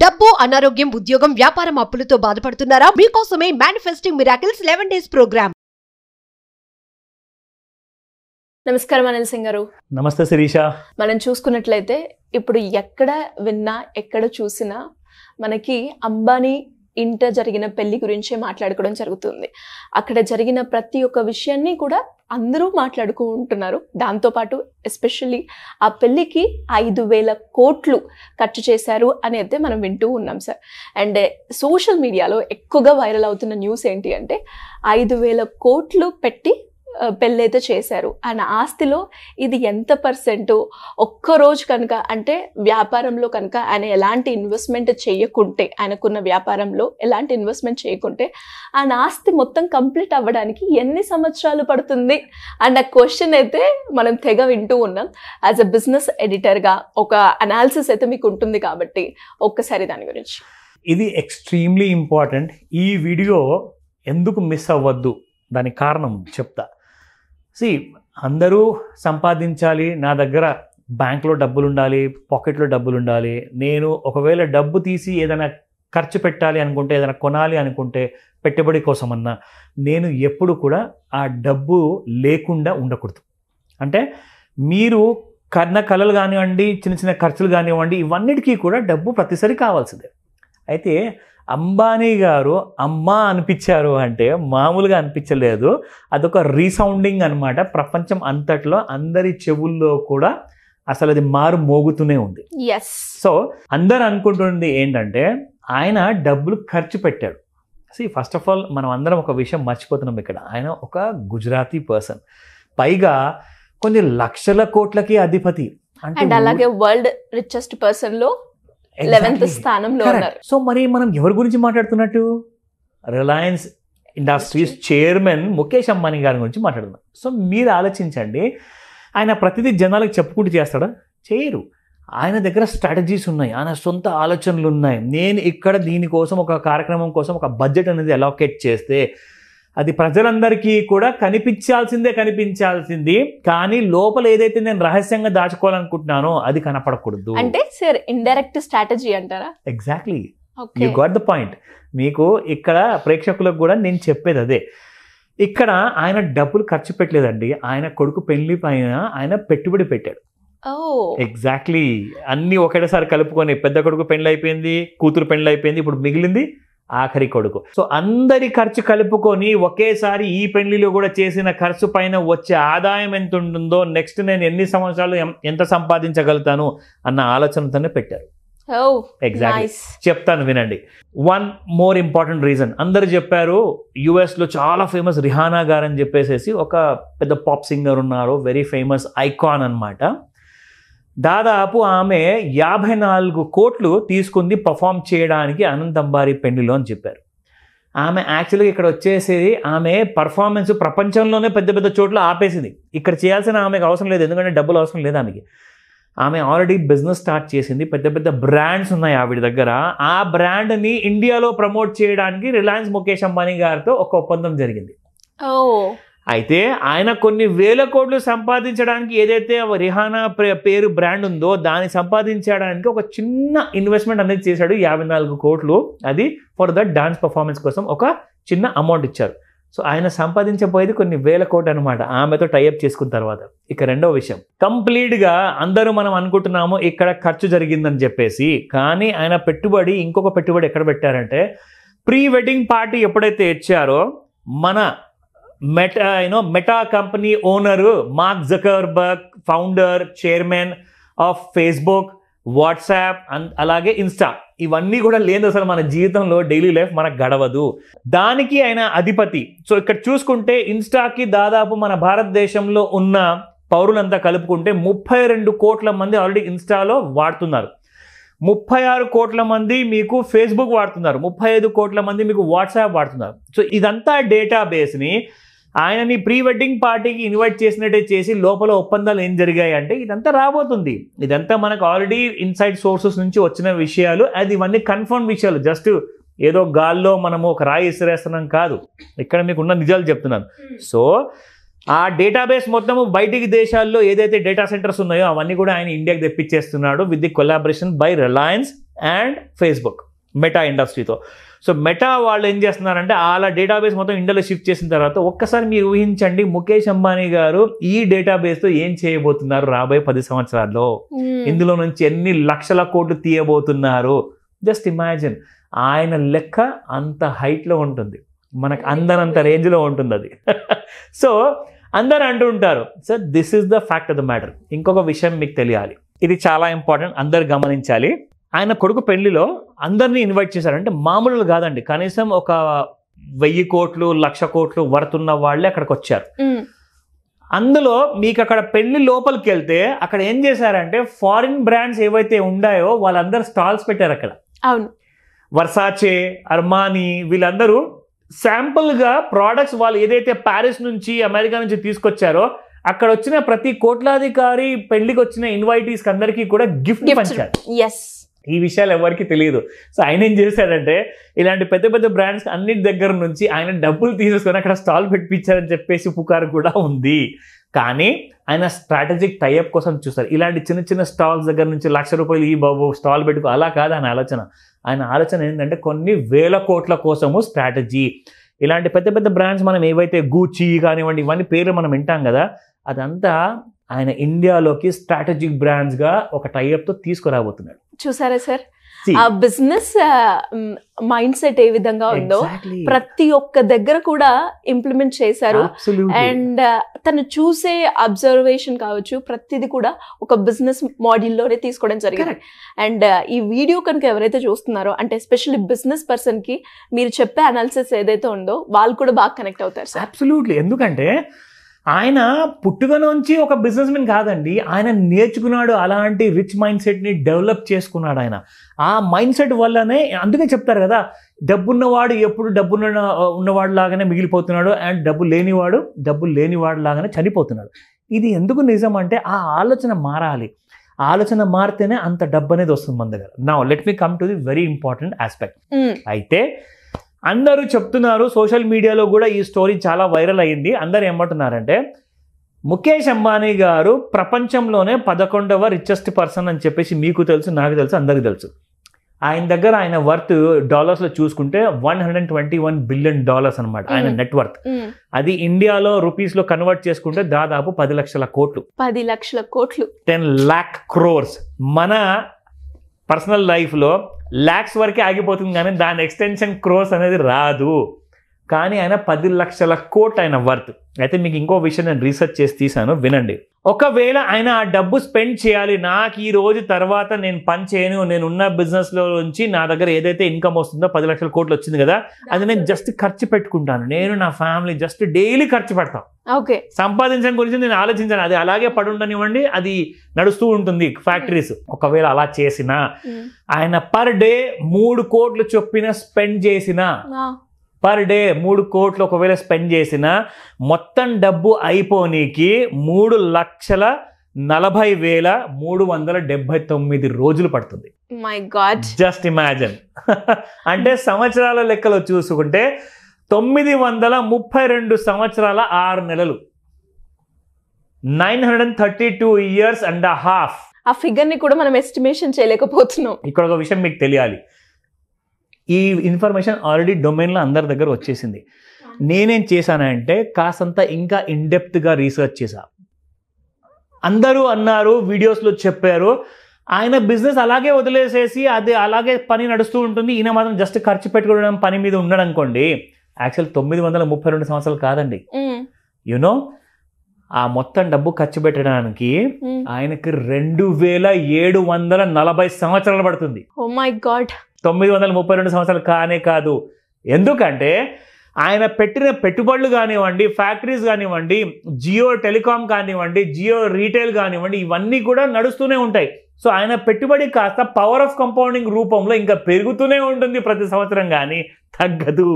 డబ్బు, అనారోగ్యం, ఉద్యోగం, వ్యాపారం, అప్పులతో బాధపడుతున్నారా? మీకోసమే మేనిఫెస్టింగ్ మిరాకిల్స్ 11 days ప్రోగ్రామ్. నమస్కారం అనిల్ సింగ్ గారు. నమస్తే శిరీష. మనం చూసుకున్నట్లయితే ఇప్పుడు ఎక్కడ విన్నా ఎక్కడ చూసినా మనకి అంబానీ ఇంట జరిగిన పెళ్లి గురించే మాట్లాడుకోవడం జరుగుతుంది. అక్కడ జరిగిన ప్రతి ఒక్క విషయాన్ని కూడా అందరూ మాట్లాడుకుంటున్నారు. దాంతోపాటు ఎస్పెషల్లీ ఆ పెళ్లికి 5,000 కోట్లు ఖర్చు చేశారు అనేది మనం వింటూ ఉన్నాం సార్. అండ్ సోషల్ మీడియాలో ఎక్కువగా వైరల్ అవుతున్న న్యూస్ ఏంటి అంటే 5,000 కోట్లు పెట్టి పెళ్ళైతే చేశారు. ఆయన ఆస్తిలో ఇది ఎంత పర్సెంట్ ఒక్కరోజు కనుక అంటే వ్యాపారంలో కనుక ఆయన ఎలాంటి ఇన్వెస్ట్మెంట్ చేయకుంటే, ఆయనకున్న వ్యాపారంలో ఎలాంటి ఇన్వెస్ట్మెంట్ చేయకుంటే ఆయన ఆస్తి మొత్తం కంప్లీట్ అవ్వడానికి ఎన్ని సంవత్సరాలు పడుతుంది అన్న క్వశ్చన్ అయితే మనం తెగ వింటూ ఉన్నాం. యాజ్ అ బిజినెస్ ఎడిటర్గా ఒక అనాలిసిస్ అయితే మీకు ఉంటుంది కాబట్టి ఒక్కసారి దాని గురించి. ఇది ఎక్స్ట్రీమ్లీ ఇంపార్టెంట్. ఈ వీడియో ఎందుకు మిస్ అవ్వద్దు, దానికి కారణం చెప్తా. అందరూ సంపాదించాలి, నా దగ్గర బ్యాంక్లో డబ్బులు ఉండాలి, పాకెట్లో డబ్బులు ఉండాలి. నేను ఒకవేళ డబ్బు తీసి ఏదైనా ఖర్చు పెట్టాలి అనుకుంటే, ఏదైనా కొనాలి అనుకుంటే పెట్టుబడి కోసమన్నా నేను ఎప్పుడు కూడా ఆ డబ్బు లేకుండా ఉండకూడదు. అంటే మీరు కన్న కళలు కానివ్వండి, చిన్న చిన్న ఖర్చులు కానివ్వండి, ఇవన్నిటికీ కూడా డబ్బు ప్రతిసారి కావాల్సిందే. అయితే అంబానీ గారు అమ్మ అనిపించారు అంటే మామూలుగా అనిపించలేదు. అదొక రీసౌండింగ్ అనమాట. ప్రపంచం అంతట్లో అందరి చెవుల్లో కూడా అసలు అది మారు మోగుతూనే ఉంది. సో అందరు అనుకుంటుంది ఏంటంటే ఆయన డబ్బులు ఖర్చు పెట్టాడు. ఫస్ట్ ఆఫ్ ఆల్ మనం అందరం ఒక విషయం మర్చిపోతున్నాం ఇక్కడ. ఆయన ఒక గుజరాతీ పర్సన్, పైగా కొన్ని లక్షల కోట్లకి అధిపతి. అంటే అలాగే వరల్డ్ రిచెస్ట్ పర్సన్ లో 11th స్థానంలో ఉన్నారు. సో మరి మనం ఎవరి గురించి మాట్లాడుతున్నట్టు? రిలయన్స్ ఇండస్ట్రీస్ చైర్మన్ ముఖేష్ అంబానీ గారి గురించి మాట్లాడుతున్నాం. సో మీరు ఆలోచించండి, ఆయన ప్రతిదీ జనాలకు చెప్పుకుంటూ చేస్తాడా? చేయరు. ఆయన దగ్గర స్ట్రాటజీస్ ఉన్నాయి, ఆయన సొంత ఆలోచనలు ఉన్నాయి. నేను ఇక్కడ దీనికోసం ఒక కార్యక్రమం కోసం ఒక బడ్జెట్ అనేది అలోకేట్ చేస్తే అది ప్రజలందరికీ కూడా కనిపించాల్సింది. కానీ లోపల ఏదైతే నేను రహస్యంగా దాచుకోవాలనుకుంటున్నానో అది కనపడకూడదు. అంటే సార్ ఇండైరెక్ట్ స్ట్రాటజీ అంటారా? Exactly, you got the point. మీకు ఇక్కడ ప్రేక్షకులకు కూడా నేను చెప్పేది అదే. ఇక్కడ ఆయన డబ్బులు ఖర్చు పెట్టలేదండి, ఆయన కొడుకు పెళ్లి పైన ఆయన పెట్టుబడి పెట్టాడు. ఎగ్జాక్ట్లీ, అన్ని ఒకటేసారి కలుపుకొని పెద్ద కొడుకు పెళ్లి అయిపోయింది, కూతురు పెళ్లి అయిపోయింది, ఇప్పుడు మిగిలింది ఆఖరి కొడుకు. సో అందరి ఖర్చు కలుపుకొని ఒకేసారి ఈ పెళ్లిలో కూడా చేసిన ఖర్చు పైన వచ్చే ఆదాయం ఎంత ఉంటుందో, నెక్స్ట్ నేను ఎన్ని సంవత్సరాలు ఎంత సంపాదించగలుగుతాను అన్న ఆలోచనతోనే పెట్టారు. ఎగ్జాక్ట్లీ, చెప్తాను వినండి. One more important reason. అందరు చెప్పారు యుఎస్లో చాలా ఫేమస్ రిహానా గారు అని చెప్పేసి ఒక పెద్ద పాప్ సింగర్ ఉన్నారు, వెరీ ఫేమస్ ఐకాన్ అనమాట. దాదాపు ఆమె 54 కోట్లు తీసుకుంది పర్ఫామ్ చేయడానికి అనంత్ అంబానీ పెళ్లిలో అని చెప్పారు. ఆమె యాక్చువల్గా ఇక్కడ వచ్చేసేది ఆమె పర్ఫార్మెన్స్ ప్రపంచంలోనే పెద్ద పెద్ద చోట్ల ఆపేసింది. ఇక్కడ చేయాల్సిన ఆమెకు అవసరం లేదు, ఎందుకంటే డబ్బులు అవసరం లేదు ఆమెకి. ఆమె ఆల్రెడీ బిజినెస్ స్టార్ట్ చేసింది, పెద్ద పెద్ద బ్రాండ్స్ ఉన్నాయి ఆవిడ దగ్గర. ఆ బ్రాండ్ని ఇండియాలో ప్రమోట్ చేయడానికి రిలయన్స్ ముఖేష్ అంబానీ గారితో ఒక ఒప్పందం జరిగింది. అయితే ఆయన కొన్ని వేల కోట్లు సంపాదించడానికి, ఏదైతే రిహానా పేరు బ్రాండ్ ఉందో దాన్ని సంపాదించడానికి ఒక చిన్న ఇన్వెస్ట్మెంట్ అనేది చేశాడు, 54 కోట్లు. అది ఫర్ ద డాన్స్ పర్ఫార్మెన్స్ కోసం ఒక చిన్న అమౌంట్ ఇచ్చారు. సో ఆయన సంపాదించబోయేది కొన్ని వేల కోట్లు అనమాట ఆమెతో టైఅప్ చేసుకున్న తర్వాత. ఇక రెండవ విషయం, కంప్లీట్గా అందరూ మనం అనుకుంటున్నాము ఇక్కడ ఖర్చు జరిగిందని చెప్పేసి, కానీ ఆయన పెట్టుబడి, ఇంకొక పెట్టుబడి ఎక్కడ పెట్టారంటే ప్రీ వెడ్డింగ్ పార్టీ ఎప్పుడైతే ఇచ్చారో మన meta company owner mark Zuckerberg, founder chairman of Facebook, WhatsApp, అలాగే ఇన్స్టా, ఇవన్నీ కూడా లేదు అసలు మన జీవితంలో డైలీ లైఫ్ మనకు గడవదు, దానికి ఆయన అధిపతి. సో ఇక్కడ చూసుకుంటే ఇన్స్టాకి దాదాపు మన భారతదేశంలో ఉన్న పౌరులంతా కలుపుకుంటే 32 కోట్ల మంది ఆల్రెడీ ఇన్స్టాలో వాడుతున్నారు, 36 కోట్ల మంది మీకు ఫేస్బుక్ వాడుతున్నారు, 35 కోట్ల మంది మీకు వాట్సాప్ వాడుతున్నారు. సో ఇదంతా డేటాబేస్ని ఆయనని ప్రీ వెడ్డింగ్ పార్టీకి ఇన్వైట్ చేసినట్టే చేసి లోపల ఒప్పందాలు ఏం జరిగాయి అంటే ఇదంతా రాబోతుంది. ఇదంతా మనకు ఆల్రెడీ ఇన్సైడ్ సోర్సెస్ నుంచి వచ్చిన విషయాలు. అది ఇవన్నీ కన్ఫర్మ్ విషయాలు, జస్ట్ ఏదో గాల్లో మనము ఒక రాయి ఇసిరేస్తున్నాం కాదు, ఇక్కడ మీకు ఉన్న నిజాలు చెప్తున్నాను. సో ఆ డేటాబేస్ మొత్తము బయటికి దేశాల్లో ఏదైతే డేటా సెంటర్స్ ఉన్నాయో అవన్నీ కూడా ఆయన ఇండియాకి తెప్పించేస్తున్నాడు with the collaboration by Reliance and Facebook Meta ఇండస్ట్రీతో. సో మెటా వాళ్ళు ఏం చేస్తున్నారంటే అలా డేటాబేస్ మొత్తం ఇండియాలో షిఫ్ట్ చేసిన తర్వాత ఒక్కసారి మీరు ఊహించండి ముఖేష్ అంబానీ గారు ఈ డేటాబేస్తో ఏం చేయబోతున్నారు రాబోయే 10 సంవత్సరాల్లో, ఇందులో నుంచి ఎన్ని లక్షల కోట్లు తీయబోతున్నారు. Just imagine. ఆయన లెక్క అంత హైట్లో ఉంటుంది, మనకు అందరంత రేంజ్లో ఉంటుంది అది. సో అందరు అంటుంటారు sir this is the fact of the matter. ఇంకొక విషయం మీకు తెలియాలి, ఇది చాలా ఇంపార్టెంట్, అందరు గమనించాలి. ఆయన కొడుకు పెళ్లిలో అందరినీ ఇన్వైట్ చేశారు. అంటే మామూలు కాదండి, కనీసం ఒక 1000 కోట్లు 1,00,000 కోట్లు వర్తున్న వాళ్ళే అక్కడికి వచ్చారు. అందులో మీకు అక్కడ పెళ్లి లోపలికి వెళ్తే అక్కడ ఏం చేశారంటే ఫారిన్ బ్రాండ్స్ ఏవైతే ఉన్నాయో వాళ్ళందరూ స్టాల్స్ పెట్టారు అక్కడ. అవును, వర్సాచే, అర్మానీ, వీళ్ళందరూ శాంపుల్గా ప్రోడక్ట్స్ వాళ్ళు ఏదైతే ప్యారిస్ నుంచి అమెరికా నుంచి తీసుకొచ్చారో అక్కడ వచ్చిన ప్రతి కోట్లాధికారి పెళ్లికి వచ్చిన ఇన్వైటీస్ అందరికీ కూడా గిఫ్ట్ పంచారు. ఈ విషయాలు ఎవరికి తెలియదు. సో ఆయన ఏం చేశాడంటే ఇలాంటి పెద్ద పెద్ద బ్రాండ్స్ అన్నిటి దగ్గర నుంచి ఆయన డబ్బులు తీసేసుకొని అక్కడ స్టాల్ పెట్టించారని చెప్పేసి పుకారు కూడా ఉంది. కానీ ఆయన స్ట్రాటజిక్ టైఅప్ కోసం చూస్తారు. ఇలాంటి చిన్న చిన్న స్టాల్స్ దగ్గర నుంచి ₹1,00,000 ఈ బాబు స్టాల్ పెట్టుకో, అలా కాదు ఆయన ఆలోచన. ఆయన ఆలోచన ఏంటంటే కొన్ని వేల కోట్ల కోసము స్ట్రాటజీ. ఇలాంటి పెద్ద పెద్ద బ్రాండ్స్ మనం ఏవైతే గూచీ కానివ్వండి ఇవన్నీ పేర్లు మనం వింటాం కదా, అదంతా ఆయన ఇండియాలోకి స్ట్రాటజిక్ బ్రాండ్స్గా ఒక టైఅప్తో తీసుకురాబోతున్నాడు. చూసారా సార్ ఆ బిజినెస్ మైండ్ సెట్ ఏ విధంగా ఉందో ప్రతి ఒక్క దగ్గర కూడా ఇంప్లిమెంట్ చేశారు. అండ్ తను చూసే అబ్జర్వేషన్ కావచ్చు ప్రతిది కూడా ఒక బిజినెస్ మోడల్లోనే తీసుకోవడం జరిగింది. అండ్ ఈ వీడియో కనుక ఎవరైతే చూస్తున్నారో అంటే ఎస్పెషల్లీ బిజినెస్ పర్సన్ కి మీరు చెప్పే అనాలిసిస్ ఏదైతే ఉందో వాళ్ళు కూడా బాగా కనెక్ట్ అవుతారు సార్. అబ్సల్యూట్లీ. ఎందుకంటే ఆయన పుట్టుక నుంచి ఒక బిజినెస్ మెన్ కాదండి, ఆయన నేర్చుకున్నాడు, అలాంటి రిచ్ మైండ్ సెట్ని డెవలప్ చేసుకున్నాడు ఆయన. ఆ మైండ్ సెట్ వల్లనే అందుకే చెప్తారు కదా డబ్బున్నవాడు ఎప్పుడు ఉన్నవాడు లాగానే మిగిలిపోతున్నాడు అండ్ డబ్బు లేనివాడు లాగానే చనిపోతున్నాడు. ఇది ఎందుకు నిజం అంటే ఆ ఆలోచన మారాలి. ఆలోచన మారితేనే అంత డబ్బు అనేది వస్తుంది మన దగ్గర. Now let me come to the very important aspect. అయితే అందరూ చెప్తున్నారు, సోషల్ మీడియాలో కూడా ఈ స్టోరీ చాలా వైరల్ అయ్యింది. అందరు ఏమంటున్నారంటే ముఖేష్ అంబానీ గారు ప్రపంచంలోనే 11వ రిచెస్ట్ పర్సన్ అని చెప్పేసి మీకు తెలుసు, నాకు తెలుసు, అందరికి తెలుసు. ఆయన దగ్గర ఆయన వర్త్ డాలర్స్లో చూసుకుంటే $121 బిలియన్ అనమాట ఆయన నెట్వర్త్. అది ఇండియాలో రూపీస్లో కన్వర్ట్ చేసుకుంటే దాదాపు 10 లక్షల కోట్లు. 10 లక్షల కోట్లు 10 lakh crores. మన పర్సనల్ లైఫ్లో లాక్స్ వరకే ఆగిపోతుంది కానీ దాని ఎక్స్టెన్షన్ క్రోర్స్ అనేది రాదు. కానీ ఆయన 10 లక్షల కోట్లు ఆయన వర్త్. అయితే మీకు ఇంకో విషయం నేను రీసెర్చ్ చేసి తీసాను, వినండి. ఒకవేళ ఆయన ఆ డబ్బు స్పెండ్ చేయాలి, నాకు ఈ రోజు తర్వాత నేను పని చేయను, నేను ఉన్న బిజినెస్లో నుంచి నా దగ్గర ఏదైతే ఇన్కమ్ వస్తుందో 10 లక్షల కోట్లు వచ్చింది కదా, అది నేను జస్ట్ ఖర్చు పెట్టుకుంటాను, నేను నా ఫ్యామిలీ జస్ట్ డైలీ ఖర్చు పెడతాం. ఓకే, సంపాదించడం గురించి నేను ఆలోచించాను, అది అలాగే పడి ఉండనివ్వండి, అది నడుస్తూ ఉంటుంది ఫ్యాక్టరీస్. ఒకవేళ అలా చేసిన ఆయన పర్ డే 3 కోట్లు చొప్పున స్పెండ్ చేసిన, పర్ డే 3 కోట్లు ఒకవేళ స్పెండ్ చేసిన మొత్తం డబ్బు అయిపోనీకి 3,40,379 రోజులు పడుతుంది. My God, just imagine. అంటే సంవత్సరాల లెక్కలో చూసుకుంటే 932 సంవత్సరాల 6 నెలలు, 932 years and a half. ఆ ఫిగర్ ని కూడా మనం ఎస్టిమేషన్ చేయలేకపోతున్నాం. ఇక్కడ ఒక విషయం మీకు తెలియాలి, ఈ ఇన్ఫర్మేషన్ ఆల్రెడీ డొమైన్లో అందరి దగ్గర వచ్చేసింది. నేనేం చేశానంటే కాసంత ఇంకా ఇన్డెప్త్గా రీసెర్చ్ చేశా. అందరూ అన్నారు, వీడియోస్లో చెప్పారు, ఆయన బిజినెస్ అలాగే వదిలేసేసి అది అలాగే పని నడుస్తూ ఉంటుంది, ఈయన మాత్రం జస్ట్ ఖర్చు పెట్టుకోవడం పని మీద ఉన్నాడు అనుకోండి. యాక్చువల్ 932 సంవత్సరాలు కాదండి. యునో ఆ మొత్తం డబ్బు ఖర్చు పెట్టడానికి ఆయనకి 2,740 సంవత్సరాలు పడుతుంది. ఓ మై గాడ్, 932 సంవత్సరాలు కానే కాదు. ఎందుకంటే ఆయన పెట్టిన పెట్టుబడులు కానివ్వండి, ఫ్యాక్టరీస్ కానివ్వండి, జియో టెలికాం కానివ్వండి, జియో రీటైల్ కానివ్వండి, ఇవన్నీ కూడా నడుస్తూనే ఉంటాయి. సో ఆయన పెట్టుబడి కాస్త పవర్ ఆఫ్ కంపౌండింగ్ రూపంలో ఇంకా పెరుగుతూనే ఉంటుంది ప్రతి సంవత్సరం, కానీ తగ్గదు.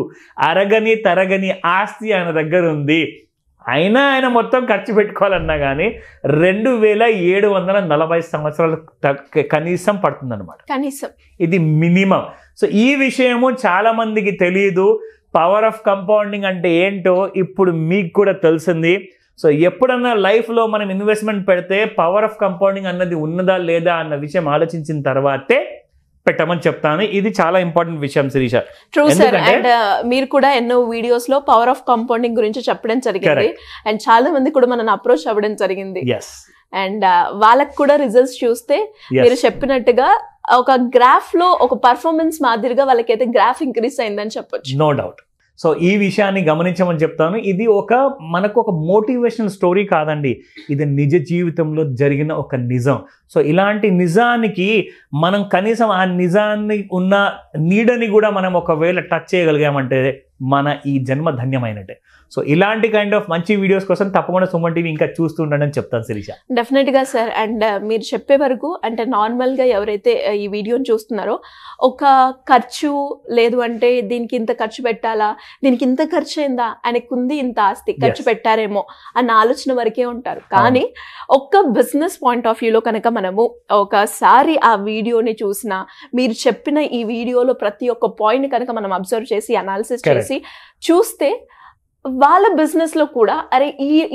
అరగని తరగని ఆస్తి ఆయన దగ్గర ఉంది. అయినా ఆయన మొత్తం ఖర్చు పెట్టుకోవాలన్నా కానీ 2,740 సంవత్సరాలు కనీసం పడుతుందన్నమాట, కనీసం. ఇది మినిమం. సో ఈ విషయము చాలా మందికి తెలియదు. పవర్ ఆఫ్ కంపౌండింగ్ అంటే ఏంటో ఇప్పుడు మీకు కూడా తెలిసింది. సో ఎప్పుడన్నా లైఫ్లో మనం ఇన్వెస్ట్మెంట్ పెడితే పవర్ ఆఫ్ కంపౌండింగ్ అన్నది ఉన్నదా లేదా అన్న విషయం ఆలోచించిన తర్వాతే పెట్టమని చెప్తాను. ఇది చాలా ఇంపార్టెంట్ విషయం శిరీష. True sir. అండ్ మీరు కూడా ఎన్నో వీడియోస్ లో పవర్ ఆఫ్ కాంపౌండింగ్ గురించి చెప్పడం జరిగింది. అండ్ చాలా మంది కూడా మనల్ని అప్రోచ్ అవ్వడం జరిగింది. అండ్ వాళ్ళకి కూడా రిజల్ట్స్ చూస్తే మీరు చెప్పినట్టుగా ఒక గ్రాఫ్ లో ఒక పర్ఫార్మెన్స్ మాదిరిగా వాళ్ళకైతే గ్రాఫ్ ఇంక్రీస్ అయిందని చెప్పొచ్చు. No doubt. సో ఈ విషయాన్ని గమనించమని చెప్తాను. ఇది మనకు ఒక మోటివేషనల్ స్టోరీ కాదండి, ఇది నిజ జీవితంలో జరిగిన ఒక నిజం. సో ఇలాంటి నిజానికి మనం కనీసం ఆ నిజాన్ని ఉన్న నీడని కూడా మనం ఒకవేళ టచ్ చేయగలిగామంటే మన ఈ జన్మ ధన్యమైనట్టే. సో ఇలాంటి కైండ్ ఆఫ్ మంచి వీడియోస్ కోసం తప్పకుండా సుమన్ టీవీ ఇంకా చూస్తుండని చెప్తాను శిరీష. డెఫినెట్ గా సార్. అండ్ మీరు చెప్పే వరకు అంటే నార్మల్ గా ఎవరైతే ఈ వీడియోని చూస్తున్నారో ఒక ఖర్చు లేదు అంటే దీనికి ఇంత ఖర్చు పెట్టాలా, దీనికి ఇంత ఖర్చు అయిందా, ఆయనకుంది ఇంత ఆస్తి ఖర్చు పెట్టారేమో అన్న ఆలోచన వరకే ఉంటారు. కానీ ఒక్క బిజినెస్ పాయింట్ ఆఫ్ వ్యూలో కనుక మనము ఒకసారి ఆ వీడియోని చూసినా, మీరు చెప్పిన ఈ వీడియోలో ప్రతి ఒక్క పాయింట్ కనుక మనం అబ్జర్వ్ చేసి అనాలిసిస్ చేసి చూస్తే వాళ్ళ బిజినెస్ లో కూడా అరే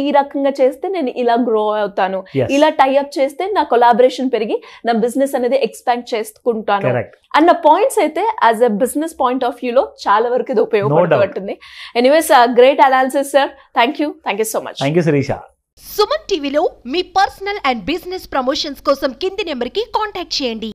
ఈ రకంగా చేస్తే నేను ఇలా గ్రో అవుతాను, ఇలా టైఅప్ చేస్తే నా కొలాబరేషన్ పెరిగి నా బిజినెస్ అనేది ఎక్స్పాండ్ చేసుకుంటాను అన్న పాయింట్స్ అయితే as a business point of వ్యూలో చాలా వరకు ఇది ఉపయోగపడుతుంది. Anyways great analysis sir. Thank you so much. Thank you Shirisha. Suman టీవీలో మీ పర్సనల్ అండ్ బిజినెస్ ప్రమోషన్స్ కోసం కింది నెంబర్కి కాంటాక్ట్ చేయండి.